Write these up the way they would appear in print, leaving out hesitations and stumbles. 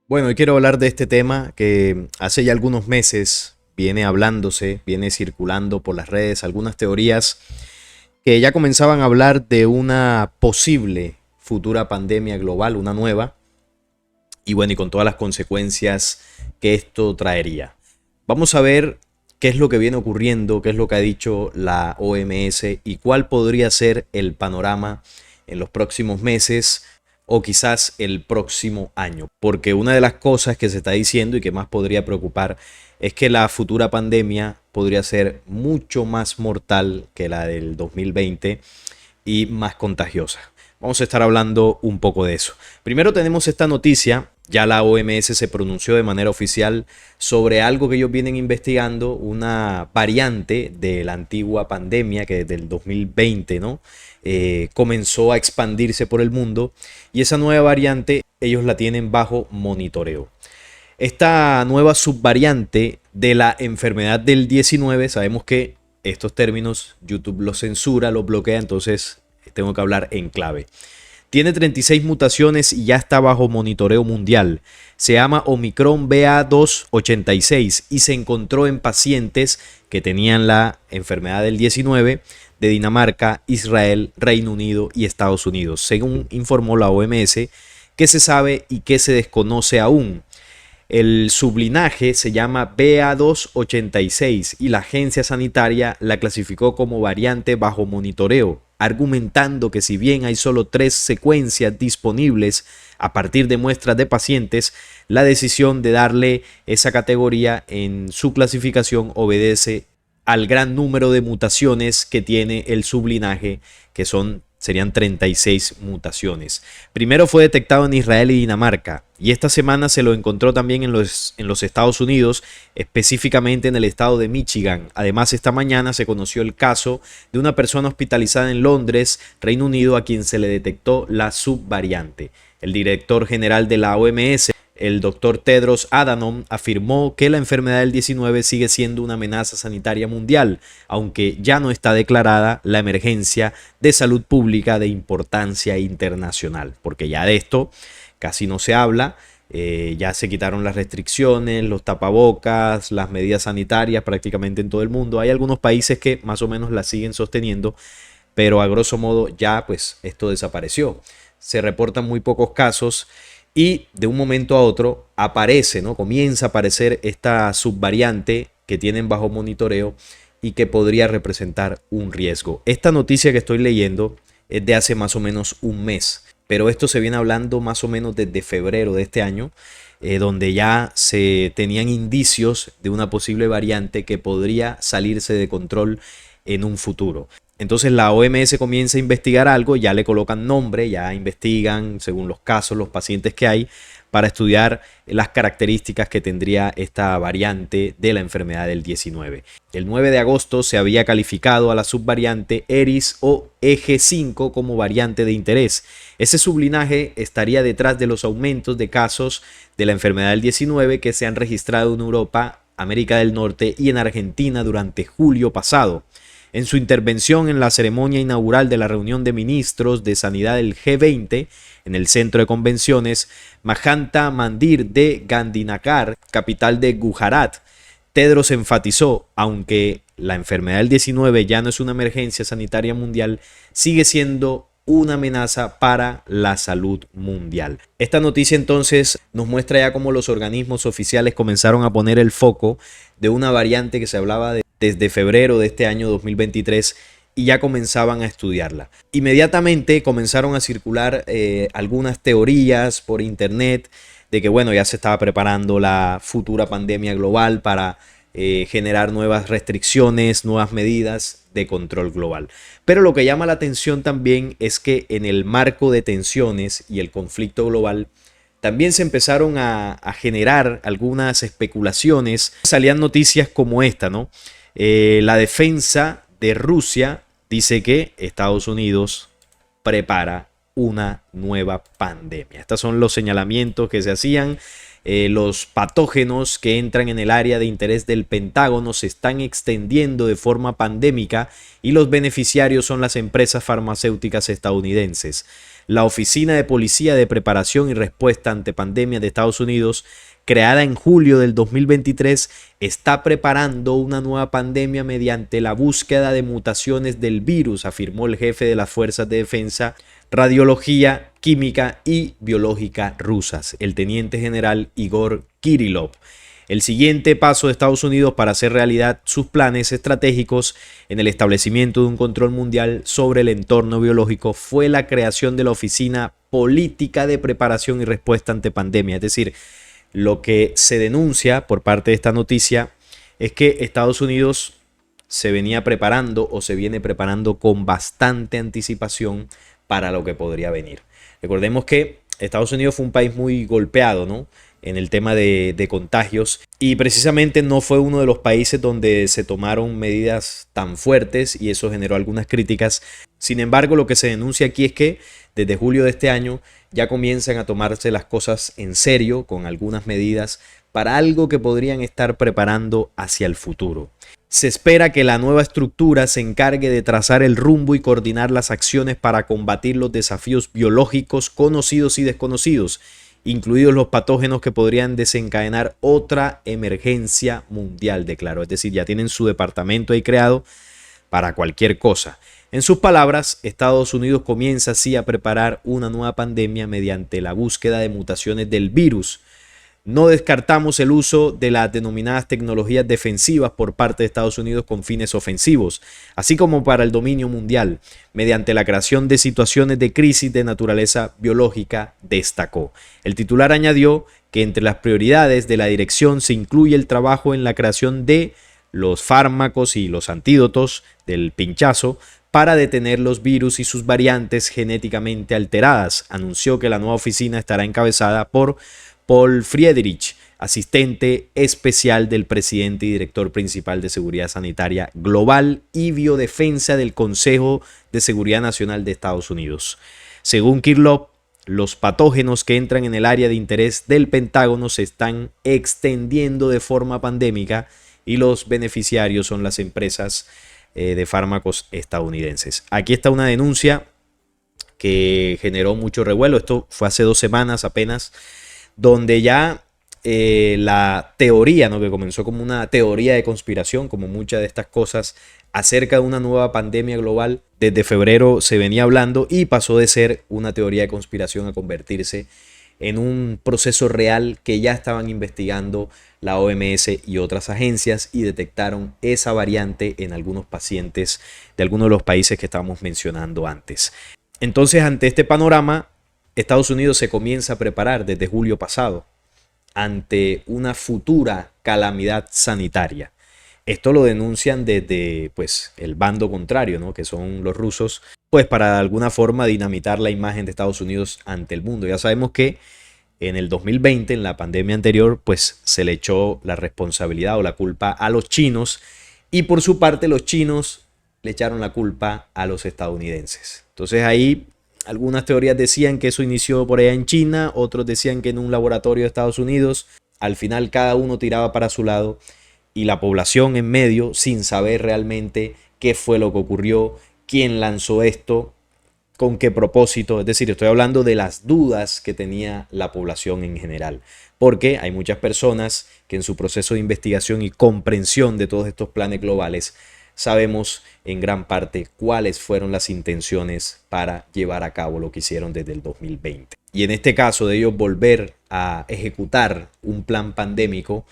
Bueno, hoy quiero hablar de este tema que hace ya algunos meses viene hablándose, viene circulando por las redes algunas teorías que ya comenzaban a hablar de una posible futura pandemia global, una nueva, y bueno, y con todas las consecuencias que esto traería. Vamos a ver qué es lo que viene ocurriendo, qué es lo que ha dicho la OMS y cuál podría ser el panorama en los próximos meses o quizás el próximo año. Porque una de las cosas que se está diciendo y que más podría preocupar es que la futura pandemia podría ser mucho más mortal que la del 2020 y más contagiosa. Vamos a estar hablando un poco de eso. Primero tenemos esta noticia, ya la OMS se pronunció de manera oficial sobre algo que ellos vienen investigando, una variante de la antigua pandemia que desde el 2020, ¿no? Comenzó a expandirse por el mundo y esa nueva variante ellos la tienen bajo monitoreo. Esta nueva subvariante de la enfermedad del 19, sabemos que estos términos YouTube los censura, los bloquea, entonces tengo que hablar en clave. Tiene 36 mutaciones y ya está bajo monitoreo mundial. Se llama Omicron BA286 y se encontró en pacientes que tenían la enfermedad del 19 de Dinamarca, Israel, Reino Unido y Estados Unidos, según informó la OMS, que se sabe y que se desconoce aún. El sublinaje se llama BA286 y la agencia sanitaria la clasificó como variante bajo monitoreo, argumentando que si bien hay solo 3 secuencias disponibles a partir de muestras de pacientes, la decisión de darle esa categoría en su clasificación obedece al gran número de mutaciones que tiene el sublinaje, que serían 36 mutaciones. Primero fue detectado en Israel y Dinamarca, y esta semana se lo encontró también en los Estados Unidos, específicamente en el estado de Michigan. Además, esta mañana se conoció el caso de una persona hospitalizada en Londres, Reino Unido, a quien se le detectó la subvariante. El director general de la OMS, el doctor Tedros Adhanom, afirmó que la enfermedad del 19 sigue siendo una amenaza sanitaria mundial, aunque ya no está declarada la emergencia de salud pública de importancia internacional, porque ya de esto casi no se habla. Ya se quitaron las restricciones, los tapabocas, las medidas sanitarias prácticamente en todo el mundo. Hay algunos países que más o menos las siguen sosteniendo, pero a grosso modo ya pues esto desapareció. Se reportan muy pocos casos y de un momento a otro aparece, ¿no? Comienza a aparecer esta subvariante que tienen bajo monitoreo y que podría representar un riesgo. Esta noticia que estoy leyendo es de hace más o menos un mes, pero esto se viene hablando más o menos desde febrero de este año, donde ya se tenían indicios de una posible variante que podría salirse de control en un futuro. Entonces la OMS comienza a investigar algo, ya le colocan nombre, ya investigan según los casos, los pacientes que hay, para estudiar las características que tendría esta variante de la enfermedad del 19. El 9 de agosto se había calificado a la subvariante Eris o EG5 como variante de interés. Ese sublinaje estaría detrás de los aumentos de casos de la enfermedad del 19 que se han registrado en Europa, América del Norte y en Argentina durante julio pasado. En su intervención en la ceremonia inaugural de la reunión de ministros de sanidad del G20 en el centro de convenciones Mahanta Mandir de Gandhinagar, capital de Gujarat, Tedros enfatizó, aunque la enfermedad del 19 ya no es una emergencia sanitaria mundial, sigue siendo una amenaza para la salud mundial. Esta noticia entonces nos muestra ya cómo los organismos oficiales comenzaron a poner el foco de una variante que se hablaba desde febrero de este año 2023 y ya comenzaban a estudiarla. Inmediatamente comenzaron a circular algunas teorías por internet de que bueno, ya se estaba preparando la futura pandemia global para generar nuevas restricciones, nuevas medidas de control global. Pero lo que llama la atención también es que en el marco de tensiones y el conflicto global también se empezaron a generar algunas especulaciones. Salían noticias como esta, ¿no? La defensa de Rusia dice que Estados Unidos prepara una nueva pandemia. Estos son los señalamientos que se hacían los patógenos que entran en el área de interés del Pentágono se están extendiendo de forma pandémica y los beneficiarios son las empresas farmacéuticas estadounidenses. La Oficina de Policía de Preparación y Respuesta ante Pandemias de Estados Unidos, creada en julio del 2023, está preparando una nueva pandemia mediante la búsqueda de mutaciones del virus, afirmó el jefe de las Fuerzas de Defensa, Radiología, Química y Biológica rusas, el teniente general Igor Kirillov. El siguiente paso de Estados Unidos para hacer realidad sus planes estratégicos en el establecimiento de un control mundial sobre el entorno biológico fue la creación de la Oficina Política de Preparación y Respuesta ante Pandemia. Es decir, lo que se denuncia por parte de esta noticia es que Estados Unidos se venía preparando o se viene preparando con bastante anticipación para lo que podría venir. Recordemos que Estados Unidos fue un país muy golpeado, ¿no?, en el tema de contagios, y precisamente no fue uno de los países donde se tomaron medidas tan fuertes y eso generó algunas críticas. Sin embargo, lo que se denuncia aquí es que desde julio de este año ya comienzan a tomarse las cosas en serio con algunas medidas para algo que podrían estar preparando hacia el futuro. Se espera que la nueva estructura se encargue de trazar el rumbo y coordinar las acciones para combatir los desafíos biológicos conocidos y desconocidos, incluidos los patógenos que podrían desencadenar otra emergencia mundial, declaró. Es decir, ya tienen su departamento ahí creado para cualquier cosa. En sus palabras, Estados Unidos comienza así a preparar una nueva pandemia mediante la búsqueda de mutaciones del virus. No descartamos el uso de las denominadas tecnologías defensivas por parte de Estados Unidos con fines ofensivos, así como para el dominio mundial, mediante la creación de situaciones de crisis de naturaleza biológica, destacó. El titular añadió que entre las prioridades de la dirección se incluye el trabajo en la creación de los fármacos y los antídotos del pinchazo para detener los virus y sus variantes genéticamente alteradas. Anunció que la nueva oficina estará encabezada por Paul Friedrich, asistente especial del presidente y director principal de Seguridad Sanitaria Global y Biodefensa del Consejo de Seguridad Nacional de Estados Unidos. Según Kirillov, los patógenos que entran en el área de interés del Pentágono se están extendiendo de forma pandémica y los beneficiarios son las empresas de fármacos estadounidenses. Aquí está una denuncia que generó mucho revuelo. Esto fue hace 2 semanas apenas, donde ya la teoría, ¿no?, que comenzó como una teoría de conspiración, como muchas de estas cosas acerca de una nueva pandemia global, desde febrero se venía hablando y pasó de ser una teoría de conspiración a convertirse en un proceso real que ya estaban investigando la OMS y otras agencias y detectaron esa variante en algunos pacientes de algunos de los países que estábamos mencionando antes. Entonces, ante este panorama, Estados Unidos se comienza a preparar desde julio pasado ante una futura calamidad sanitaria. Esto lo denuncian desde el bando contrario, ¿no?, que son los rusos, pues para de alguna forma dinamitar la imagen de Estados Unidos ante el mundo. Ya sabemos que en el 2020, en la pandemia anterior, pues se le echó la responsabilidad o la culpa a los chinos y por su parte los chinos le echaron la culpa a los estadounidenses. Entonces ahí algunas teorías decían que eso inició por allá en China, otros decían que en un laboratorio de Estados Unidos. Al final cada uno tiraba para su lado y la población en medio, sin saber realmente qué fue lo que ocurrió, quién lanzó esto, con qué propósito. Es decir, estoy hablando de las dudas que tenía la población en general, porque hay muchas personas que en su proceso de investigación y comprensión de todos estos planes globales sabemos en gran parte cuáles fueron las intenciones para llevar a cabo lo que hicieron desde el 2020. Y en este caso de ellos volver a ejecutar un plan pandémico,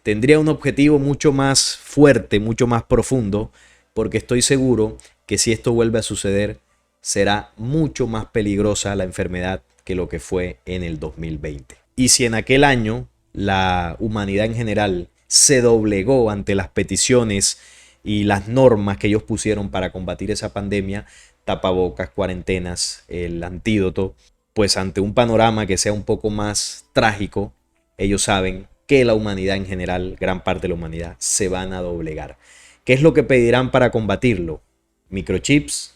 tendría un objetivo mucho más fuerte, mucho más profundo, porque estoy seguro que si esto vuelve a suceder, será mucho más peligrosa la enfermedad que lo que fue en el 2020. Y si en aquel año la humanidad en general se doblegó ante las peticiones y las normas que ellos pusieron para combatir esa pandemia, tapabocas, cuarentenas, el antídoto, pues ante un panorama que sea un poco más trágico, ellos saben que la humanidad en general, gran parte de la humanidad, se van a doblegar. ¿Qué es lo que pedirán para combatirlo? Microchips,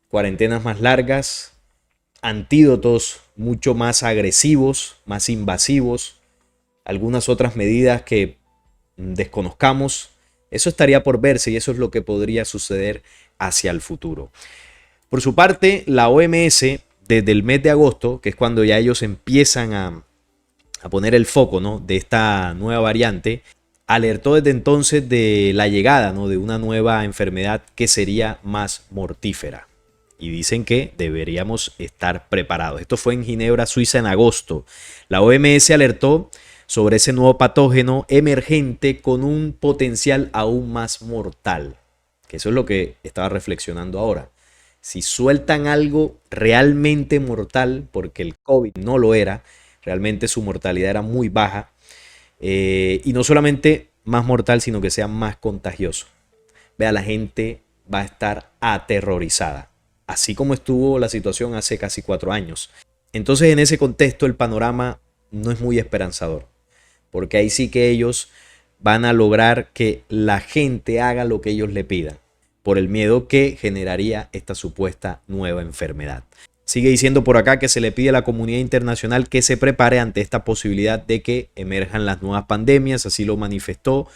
cuarentenas más largas, antídotos mucho más agresivos, más invasivos, algunas otras medidas que desconozcamos. Eso estaría por verse y eso es lo que podría suceder hacia el futuro. Por su parte, la OMS, desde el mes de agosto, que es cuando ya ellos empiezan a poner el foco, ¿no?, de esta nueva variante, alertó desde entonces de la llegada, ¿no?, de una nueva enfermedad que sería más mortífera. Y dicen que deberíamos estar preparados. Esto fue en Ginebra, Suiza, en agosto. La OMS alertó sobre ese nuevo patógeno emergente con un potencial aún más mortal. Que eso es lo que estaba reflexionando ahora. Si sueltan algo realmente mortal, porque el COVID no lo era, realmente su mortalidad era muy baja, y no solamente más mortal, sino que sea más contagioso. Vea, la gente va a estar aterrorizada, así como estuvo la situación hace casi 4 años. Entonces, en ese contexto, el panorama no es muy esperanzador, porque ahí sí que ellos van a lograr que la gente haga lo que ellos le pidan, por el miedo que generaría esta supuesta nueva enfermedad. Sigue diciendo por acá que se le pide a la comunidad internacional que se prepare ante esta posibilidad de que emerjan las nuevas pandemias. Así lo manifestó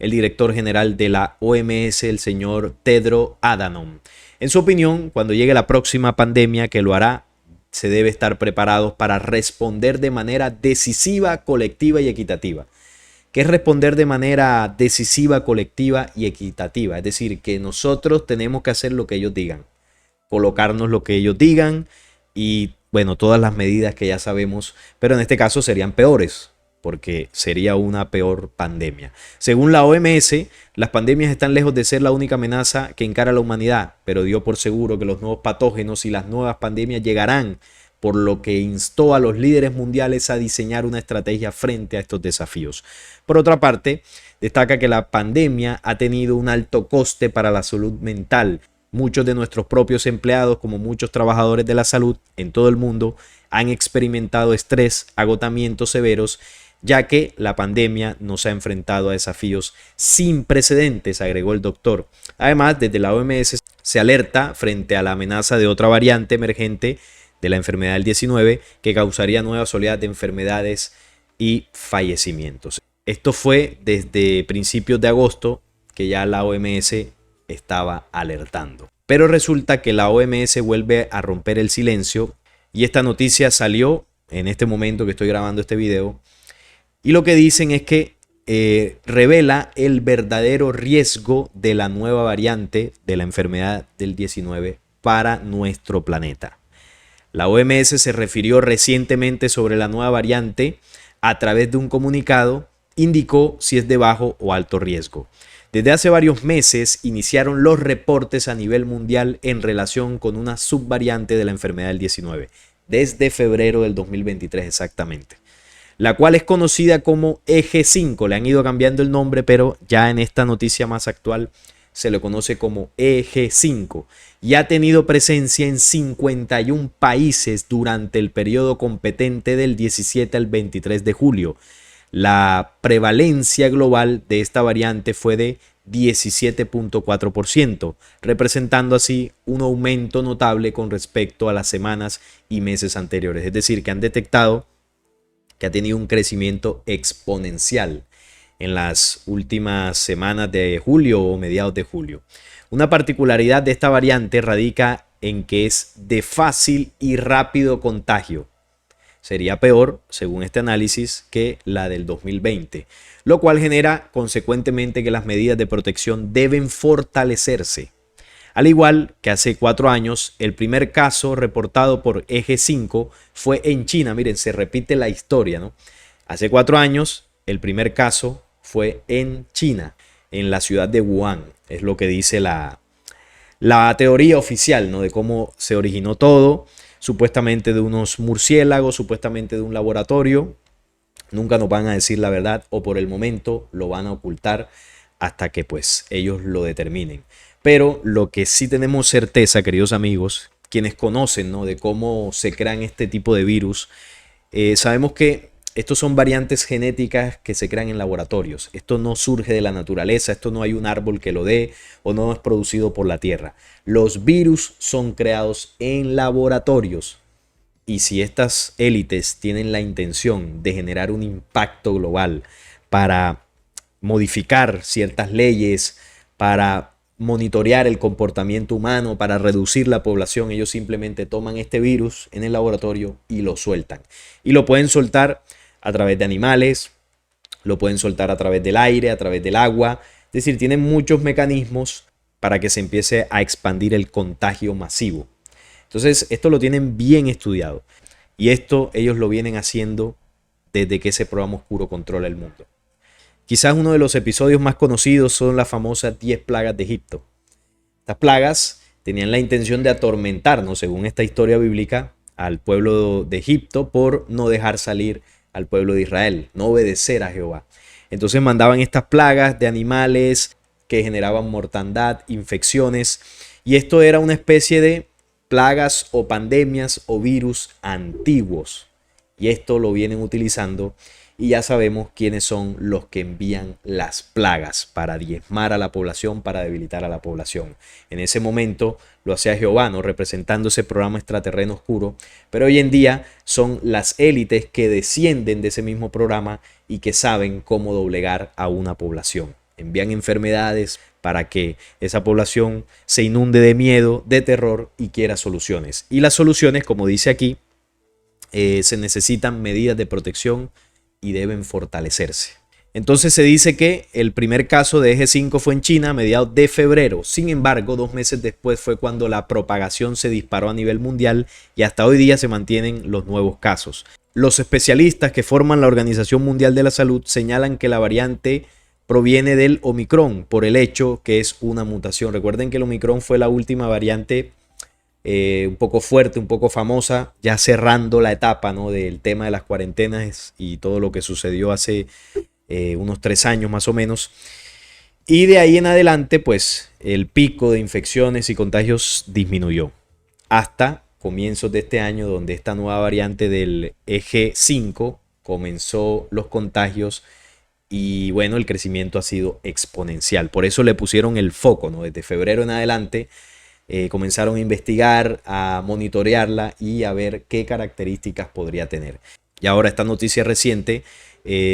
el director general de la OMS, el señor Tedros Adhanom. En su opinión, cuando llegue la próxima pandemia, que lo hará, se debe estar preparados para responder de manera decisiva, colectiva y equitativa. ¿Qué es responder de manera decisiva, colectiva y equitativa? Es decir, que nosotros tenemos que hacer lo que ellos digan, colocarnos lo que ellos digan y, bueno, todas las medidas que ya sabemos, pero en este caso serían peores, porque sería una peor pandemia. Según la OMS, las pandemias están lejos de ser la única amenaza que encara la humanidad, pero dio por seguro que los nuevos patógenos y las nuevas pandemias llegarán, por lo que instó a los líderes mundiales a diseñar una estrategia frente a estos desafíos. Por otra parte, destaca que la pandemia ha tenido un alto coste para la salud mental. Muchos de nuestros propios empleados, como muchos trabajadores de la salud en todo el mundo, han experimentado estrés, agotamientos severos, ya que la pandemia nos ha enfrentado a desafíos sin precedentes, agregó el doctor. Además, desde la OMS se alerta frente a la amenaza de otra variante emergente de la enfermedad del 19 que causaría nuevas oleadas de enfermedades y fallecimientos. Esto fue desde principios de agosto que ya la OMS estaba alertando. Pero resulta que la OMS vuelve a romper el silencio y esta noticia salió en este momento que estoy grabando este video y lo que dicen es que revela el verdadero riesgo de la nueva variante de la enfermedad del 19 para nuestro planeta. La OMS se refirió recientemente sobre la nueva variante a través de un comunicado, indicó si es de bajo o alto riesgo. Desde hace varios meses iniciaron los reportes a nivel mundial en relación con una subvariante de la enfermedad del 19, desde febrero del 2023 exactamente, la cual es conocida como Eje 5, le han ido cambiando el nombre, pero ya en esta noticia más actual se le conoce como Eje 5 y ha tenido presencia en 51 países durante el periodo competente del 17 al 23 de julio. La prevalencia global de esta variante fue de 17.4%, representando así un aumento notable con respecto a las semanas y meses anteriores. Es decir, que han detectado que ha tenido un crecimiento exponencial en las últimas semanas de julio o mediados de julio. Una particularidad de esta variante radica en que es de fácil y rápido contagio. Sería peor, según este análisis, que la del 2020, lo cual genera consecuentemente que las medidas de protección deben fortalecerse. Al igual que hace 4 años, el primer caso reportado por Eje 5 fue en China. Miren, se repite la historia, ¿no? Hace 4 años, el primer caso fue en China, en la ciudad de Wuhan. Es lo que dice la teoría oficial, ¿no?, de cómo se originó todo. Supuestamente de unos murciélagos, supuestamente de un laboratorio. Nunca nos van a decir la verdad o por el momento lo van a ocultar hasta que pues ellos lo determinen. Pero lo que sí tenemos certeza, queridos amigos, quienes conocen, ¿no?, de cómo se crean este tipo de virus, sabemos que estos son variantes genéticas que se crean en laboratorios. Esto no surge de la naturaleza, esto no hay un árbol que lo dé o no es producido por la tierra. Los virus son creados en laboratorios Y si estas élites tienen la intención de generar un impacto global para modificar ciertas leyes, para monitorear el comportamiento humano, para reducir la población, ellos simplemente toman este virus en el laboratorio y lo sueltan. Y lo pueden soltar a través de animales, lo pueden soltar a través del aire, a través del agua. Es decir, tienen muchos mecanismos para que se empiece a expandir el contagio masivo. Entonces, esto lo tienen bien estudiado. Y esto ellos lo vienen haciendo desde que ese programa oscuro controla el mundo. Quizás uno de los episodios más conocidos son las famosas 10 plagas de Egipto. Estas plagas tenían la intención de atormentarnos, según esta historia bíblica, al pueblo de Egipto por no dejar salir al pueblo de Israel, no obedecer a Jehová. Entonces mandaban estas plagas de animales que generaban mortandad, infecciones, y esto era una especie de plagas o pandemias o virus antiguos. Y esto lo vienen utilizando y ya sabemos quiénes son los que envían las plagas para diezmar a la población, para debilitar a la población. En ese momento lo hacía Jehová, ¿no? Representando ese programa extraterreno oscuro, pero hoy en día son las élites que descienden de ese mismo programa y que saben cómo doblegar a una población. Envían enfermedades para que esa población se inunde de miedo, de terror y quiera soluciones. Y las soluciones, como dice aquí, se necesitan medidas de protección y deben fortalecerse. Entonces se dice que el primer caso de Eje 5 fue en China a mediados de febrero. Sin embargo, 2 meses después fue cuando la propagación se disparó a nivel mundial y hasta hoy día se mantienen los nuevos casos. Los especialistas que forman la Organización Mundial de la Salud señalan que la variante proviene del Omicron por el hecho que es una mutación. Recuerden que el Omicron fue la última variante un poco fuerte, un poco famosa, ya cerrando la etapa, ¿no?, del tema de las cuarentenas y todo lo que sucedió hace unos 3 años más o menos. Y de ahí en adelante, pues el pico de infecciones y contagios disminuyó hasta comienzos de este año, donde esta nueva variante del Eje 5 comenzó los contagios y bueno, el crecimiento ha sido exponencial. Por eso le pusieron el foco, ¿no? Desde febrero en adelante comenzaron a investigar, a monitorearla y a ver qué características podría tener. Y ahora esta noticia reciente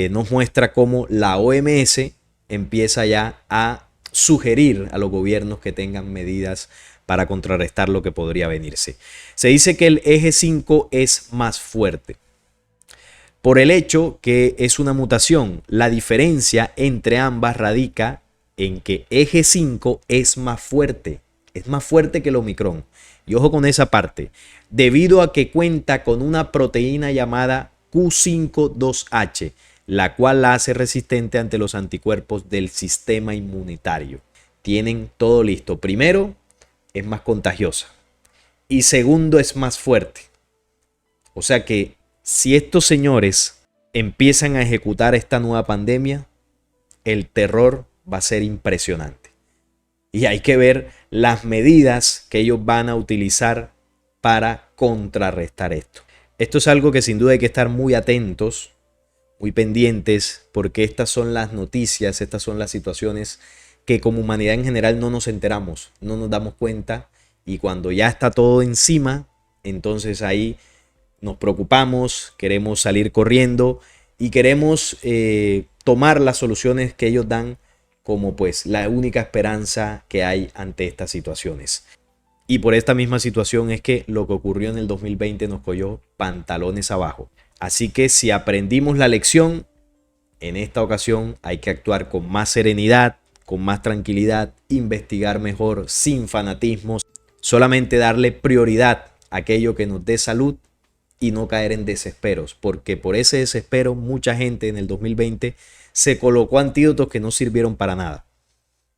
nos muestra cómo la OMS empieza ya a sugerir a los gobiernos que tengan medidas para contrarrestar lo que podría venirse. Se dice que el Eje 5 es más fuerte por el hecho que es una mutación. La diferencia entre ambas radica en que Eje 5 es más fuerte que el Omicron. Y ojo con esa parte, debido a que cuenta con una proteína llamada Q52H, la cual la hace resistente ante los anticuerpos del sistema inmunitario. Tienen todo listo. Primero, es más contagiosa. Y segundo, es más fuerte. O sea que si estos señores empiezan a ejecutar esta nueva pandemia, el terror va a ser impresionante. Y hay que ver las medidas que ellos van a utilizar para contrarrestar esto. Esto es algo que sin duda hay que estar muy atentos, muy pendientes, porque estas son las noticias, estas son las situaciones que como humanidad en general no nos enteramos, no nos damos cuenta, y cuando ya está todo encima, entonces ahí nos preocupamos, queremos salir corriendo y queremos tomar las soluciones que ellos dan como pues la única esperanza que hay ante estas situaciones. Y por esta misma situación es que lo que ocurrió en el 2020 nos cogió pantalones abajo. Así que si aprendimos la lección, en esta ocasión hay que actuar con más serenidad, con más tranquilidad, investigar mejor, sin fanatismos, solamente darle prioridad a aquello que nos dé salud y no caer en desesperos, porque por ese desespero mucha gente en el 2020 se colocó antídotos que no sirvieron para nada.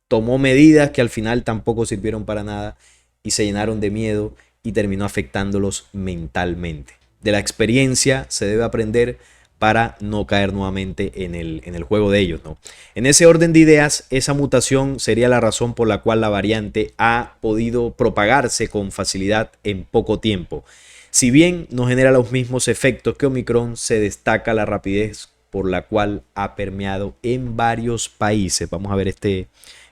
Tomó medidas que al final tampoco sirvieron para nada y se llenaron de miedo y terminó afectándolos mentalmente. De la experiencia se debe aprender para no caer nuevamente en el juego de ellos, ¿no? En ese orden de ideas, esa mutación sería la razón por la cual la variante ha podido propagarse con facilidad en poco tiempo. Si bien no genera los mismos efectos que Omicron, se destaca la rapidez por la cual ha permeado en varios países. Vamos a ver este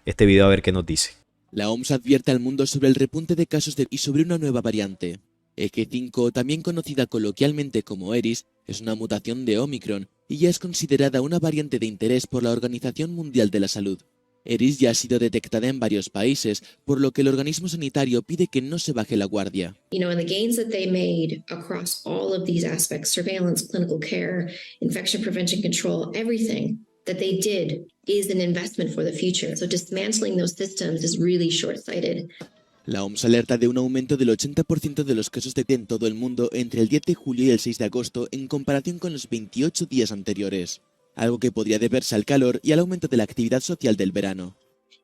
video a ver qué nos dice. La OMS advierte al mundo sobre el repunte de casos y sobre una nueva variante. EG5, también conocida coloquialmente como Eris, es una mutación de Omicron y ya es considerada una variante de interés por la Organización Mundial de la Salud. Eris ya ha sido detectada en varios países, por lo que el organismo sanitario pide que no se baje la guardia. And the gains that they made across all of these aspects, surveillance, clinical care, infection prevention control, everything that they did is an investment for the future. So dismantling those systems is really short-sighted. La OMS alerta de un aumento del 80% de los casos de TB en todo el mundo entre el 10 de julio y el 6 de agosto en comparación con los 28 días anteriores, algo que podría deberse al calor y al aumento de la actividad social del verano.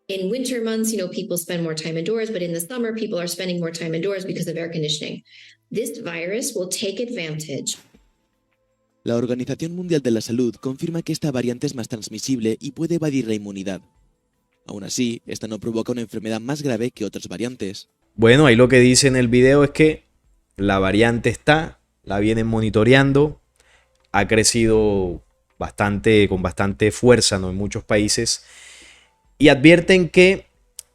In winter months, people spend more time indoors, but in the summer, people are spending more time indoors because of air conditioning. This virus will take advantage. La Organización Mundial de la Salud confirma que esta variante es más transmisible y puede evadir la inmunidad. Aún así, esta no provoca una enfermedad más grave que otras variantes. Bueno, ahí lo que dice en el video es que la variante está, la vienen monitoreando, ha crecido con bastante fuerza, ¿no?, en muchos países, y advierten que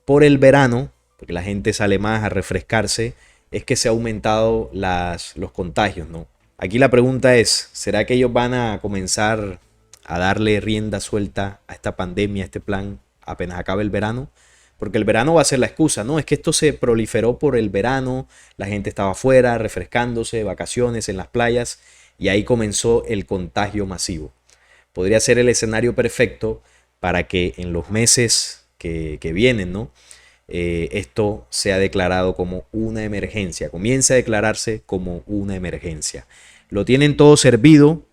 por el verano, porque la gente sale más a refrescarse, es que se ha aumentado los contagios, ¿no? Aquí la pregunta es, ¿será que ellos van a comenzar a darle rienda suelta a esta pandemia, a este plan, apenas acabe el verano? Porque el verano va a ser la excusa, ¿no? Es que esto se proliferó por el verano, la gente estaba afuera, refrescándose, vacaciones en las playas, y ahí comenzó el contagio masivo. Podría ser el escenario perfecto para que en los meses que vienen, ¿no?, esto sea declarado como una emergencia, comience a declararse como una emergencia. Lo tienen todo servido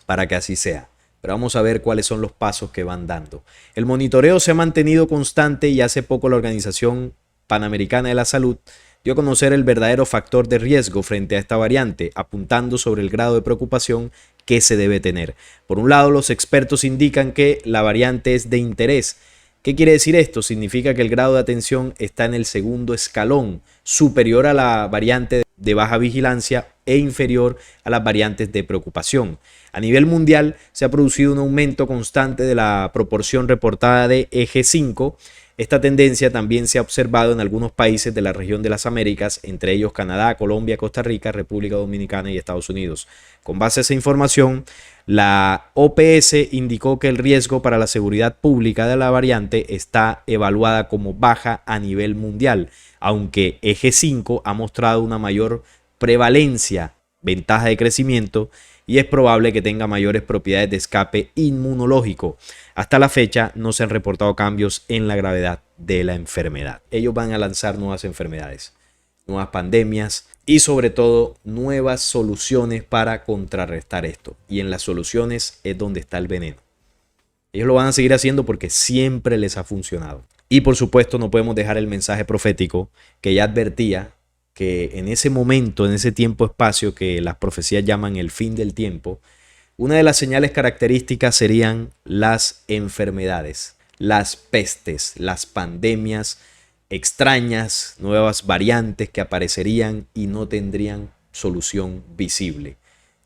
para que así sea. Pero vamos a ver cuáles son los pasos que van dando. El monitoreo se ha mantenido constante y hace poco la Organización Panamericana de la Salud dio a conocer el verdadero factor de riesgo frente a esta variante, apuntando sobre el grado de preocupación que se debe tener. Por un lado, los expertos indican que la variante es de interés. ¿Qué quiere decir esto? Significa que el grado de atención está en el segundo escalón, superior a la variante de baja vigilancia e inferior a las variantes de preocupación. A nivel mundial se ha producido un aumento constante de la proporción reportada de EG5. Esta tendencia también se ha observado en algunos países de la región de las Américas, entre ellos Canadá, Colombia, Costa Rica, República Dominicana y Estados Unidos. Con base a esa información, la OPS indicó que el riesgo para la seguridad pública de la variante está evaluada como baja a nivel mundial, aunque EG5 ha mostrado una mayor prevalencia, ventaja de crecimiento, y es probable que tenga mayores propiedades de escape inmunológico. Hasta la fecha no se han reportado cambios en la gravedad de la enfermedad. Ellos van a lanzar nuevas enfermedades, nuevas pandemias y sobre todo nuevas soluciones para contrarrestar esto. Y en las soluciones es donde está el veneno. Ellos lo van a seguir haciendo porque siempre les ha funcionado. Y por supuesto no podemos dejar el mensaje profético que ya advertía que en ese momento, en ese tiempo-espacio que las profecías llaman el fin del tiempo, una de las señales características serían las enfermedades, las pestes, las pandemias extrañas, nuevas variantes que aparecerían y no tendrían solución visible,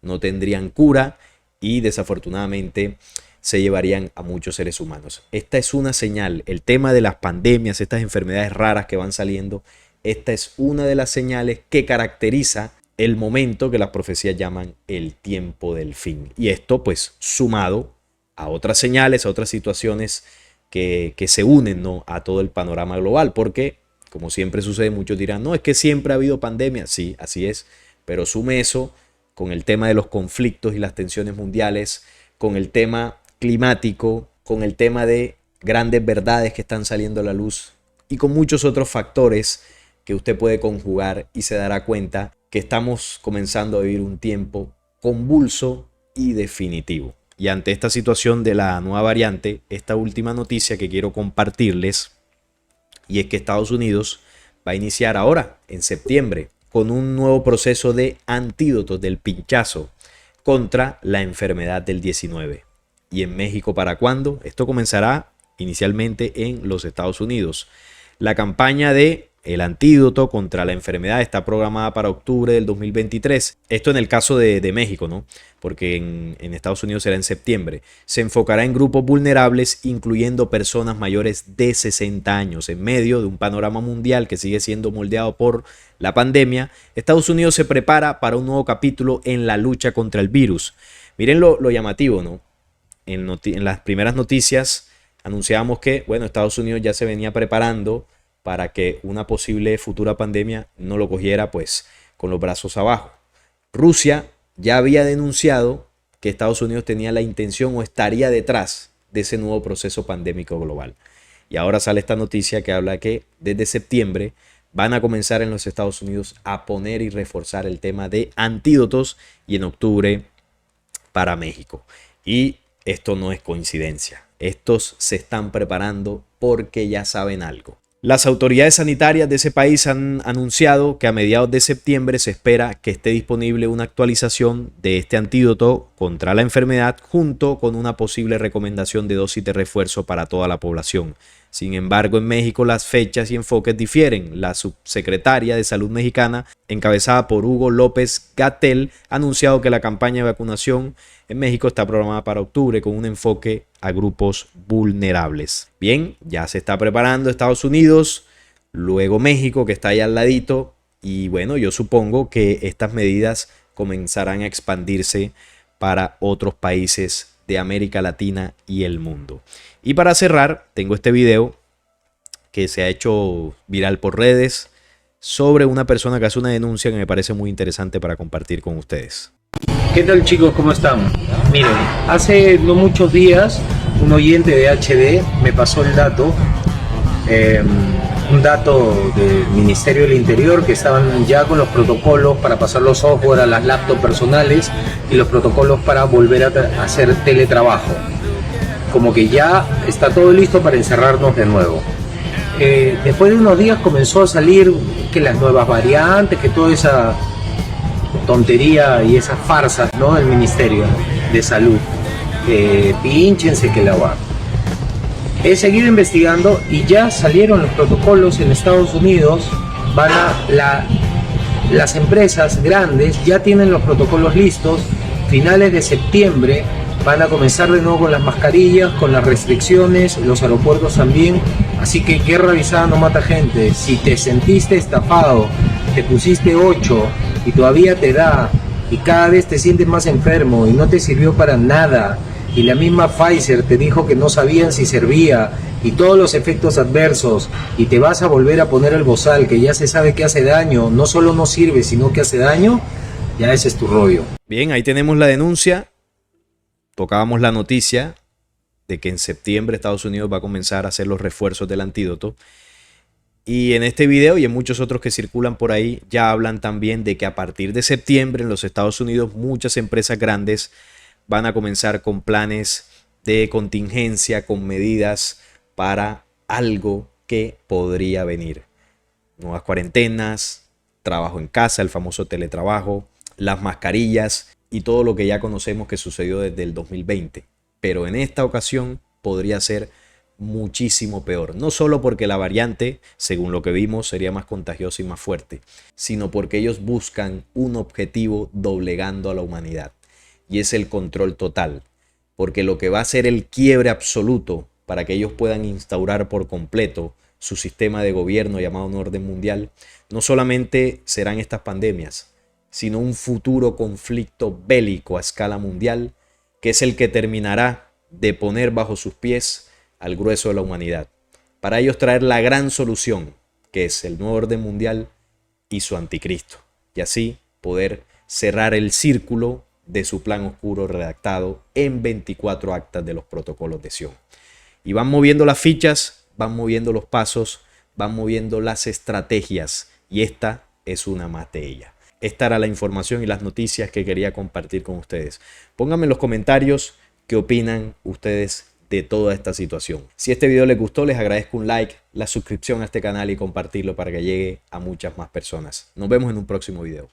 no tendrían cura y desafortunadamente se llevarían a muchos seres humanos. Esta es una señal, el tema de las pandemias, estas enfermedades raras que van saliendo, esta es una de las señales que caracteriza el momento que las profecías llaman el tiempo del fin. Y esto pues sumado a otras señales, a otras situaciones que se unen, ¿no?, a todo el panorama global. Porque como siempre sucede, muchos dirán, no, es que siempre ha habido pandemia. Sí, así es. Pero sume eso con el tema de los conflictos y las tensiones mundiales, con el tema climático, con el tema de grandes verdades que están saliendo a la luz y con muchos otros factores que usted puede conjugar y se dará cuenta que estamos comenzando a vivir un tiempo convulso y definitivo. Y ante esta situación de la nueva variante, esta última noticia que quiero compartirles, y es que Estados Unidos va a iniciar ahora, en septiembre, con un nuevo proceso de antídotos del pinchazo contra la enfermedad del 19. ¿Y en México para cuándo? Esto comenzará inicialmente en los Estados Unidos. La campaña de El antídoto contra la enfermedad está programada para octubre del 2023. Esto en el caso de México, ¿no? Porque en Estados Unidos será en septiembre. Se enfocará en grupos vulnerables, incluyendo personas mayores de 60 años. En medio de un panorama mundial que sigue siendo moldeado por la pandemia, Estados Unidos se prepara para un nuevo capítulo en la lucha contra el virus. Miren lo llamativo, ¿no? En las primeras noticias anunciábamos que, bueno, Estados Unidos ya se venía preparando para que una posible futura pandemia no lo cogiera pues con los brazos abajo. Rusia ya había denunciado que Estados Unidos tenía la intención o estaría detrás de ese nuevo proceso pandémico global. Y ahora sale esta noticia que habla que desde septiembre van a comenzar en los Estados Unidos a poner y reforzar el tema de antídotos y en octubre para México. Y esto no es coincidencia. Estos se están preparando porque ya saben algo. Las autoridades sanitarias de ese país han anunciado que a mediados de septiembre se espera que esté disponible una actualización de este antídoto contra la enfermedad junto con una posible recomendación de dosis de refuerzo para toda la población. Sin embargo, en México las fechas y enfoques difieren. La subsecretaria de Salud mexicana, encabezada por Hugo López-Gatell, ha anunciado que la campaña de vacunación en México está programada para octubre con un enfoque a grupos vulnerables. Bien, ya se está preparando Estados Unidos, luego México, que está ahí al ladito, y bueno, yo supongo que estas medidas comenzarán a expandirse para otros países de América Latina y el mundo. Y para cerrar, tengo este video que se ha hecho viral por redes sobre una persona que hace una denuncia que me parece muy interesante para compartir con ustedes. ¿Qué tal, chicos? ¿Cómo están? Miren, hace no muchos días un oyente de HD me pasó el dato, un dato del Ministerio del Interior, que estaban ya con los protocolos para pasar los software a las laptops personales y los protocolos para volver a hacer teletrabajo. Como que ya está todo listo para encerrarnos de nuevo. Después de unos días comenzó a salir que las nuevas variantes, que toda esa tontería y esas farsas, ¿no?, del Ministerio de Salud. Pínchense que la va. He seguido investigando y ya salieron los protocolos en Estados Unidos. Las empresas grandes ya tienen los protocolos listos. Finales de septiembre van a comenzar de nuevo con las mascarillas, con las restricciones, los aeropuertos también. Así que guerra avisada no mata gente. Si te sentiste estafado, te pusiste 8 y todavía te da, y cada vez te sientes más enfermo y no te sirvió para nada, y la misma Pfizer te dijo que no sabían si servía, y todos los efectos adversos, y te vas a volver a poner el bozal que ya se sabe que hace daño, no solo no sirve sino que hace daño, ya ese es tu rollo. Bien, ahí tenemos la denuncia. Tocábamos la noticia de que en septiembre Estados Unidos va a comenzar a hacer los refuerzos del antídoto. Y en este video y en muchos otros que circulan por ahí ya hablan también de que a partir de septiembre en los Estados Unidos muchas empresas grandes van a comenzar con planes de contingencia, con medidas para algo que podría venir. Nuevas cuarentenas, trabajo en casa, el famoso teletrabajo, las mascarillas y todo lo que ya conocemos que sucedió desde el 2020. Pero en esta ocasión podría ser muchísimo peor. No solo porque la variante, según lo que vimos, sería más contagiosa y más fuerte, sino porque ellos buscan un objetivo doblegando a la humanidad. Y es el control total. Porque lo que va a ser el quiebre absoluto para que ellos puedan instaurar por completo su sistema de gobierno llamado un orden mundial, no solamente serán estas pandemias, sino un futuro conflicto bélico a escala mundial, que es el que terminará de poner bajo sus pies al grueso de la humanidad. Para ellos traer la gran solución, que es el nuevo orden mundial y su anticristo. Y así poder cerrar el círculo de su plan oscuro redactado en 24 actas de los protocolos de Sion. Y van moviendo las fichas, van moviendo los pasos, van moviendo las estrategias. Y esta es una más de ellas. Esta era la información y las noticias que quería compartir con ustedes. Pónganme en los comentarios qué opinan ustedes de toda esta situación. Si este video les gustó, les agradezco un like, la suscripción a este canal y compartirlo para que llegue a muchas más personas. Nos vemos en un próximo video.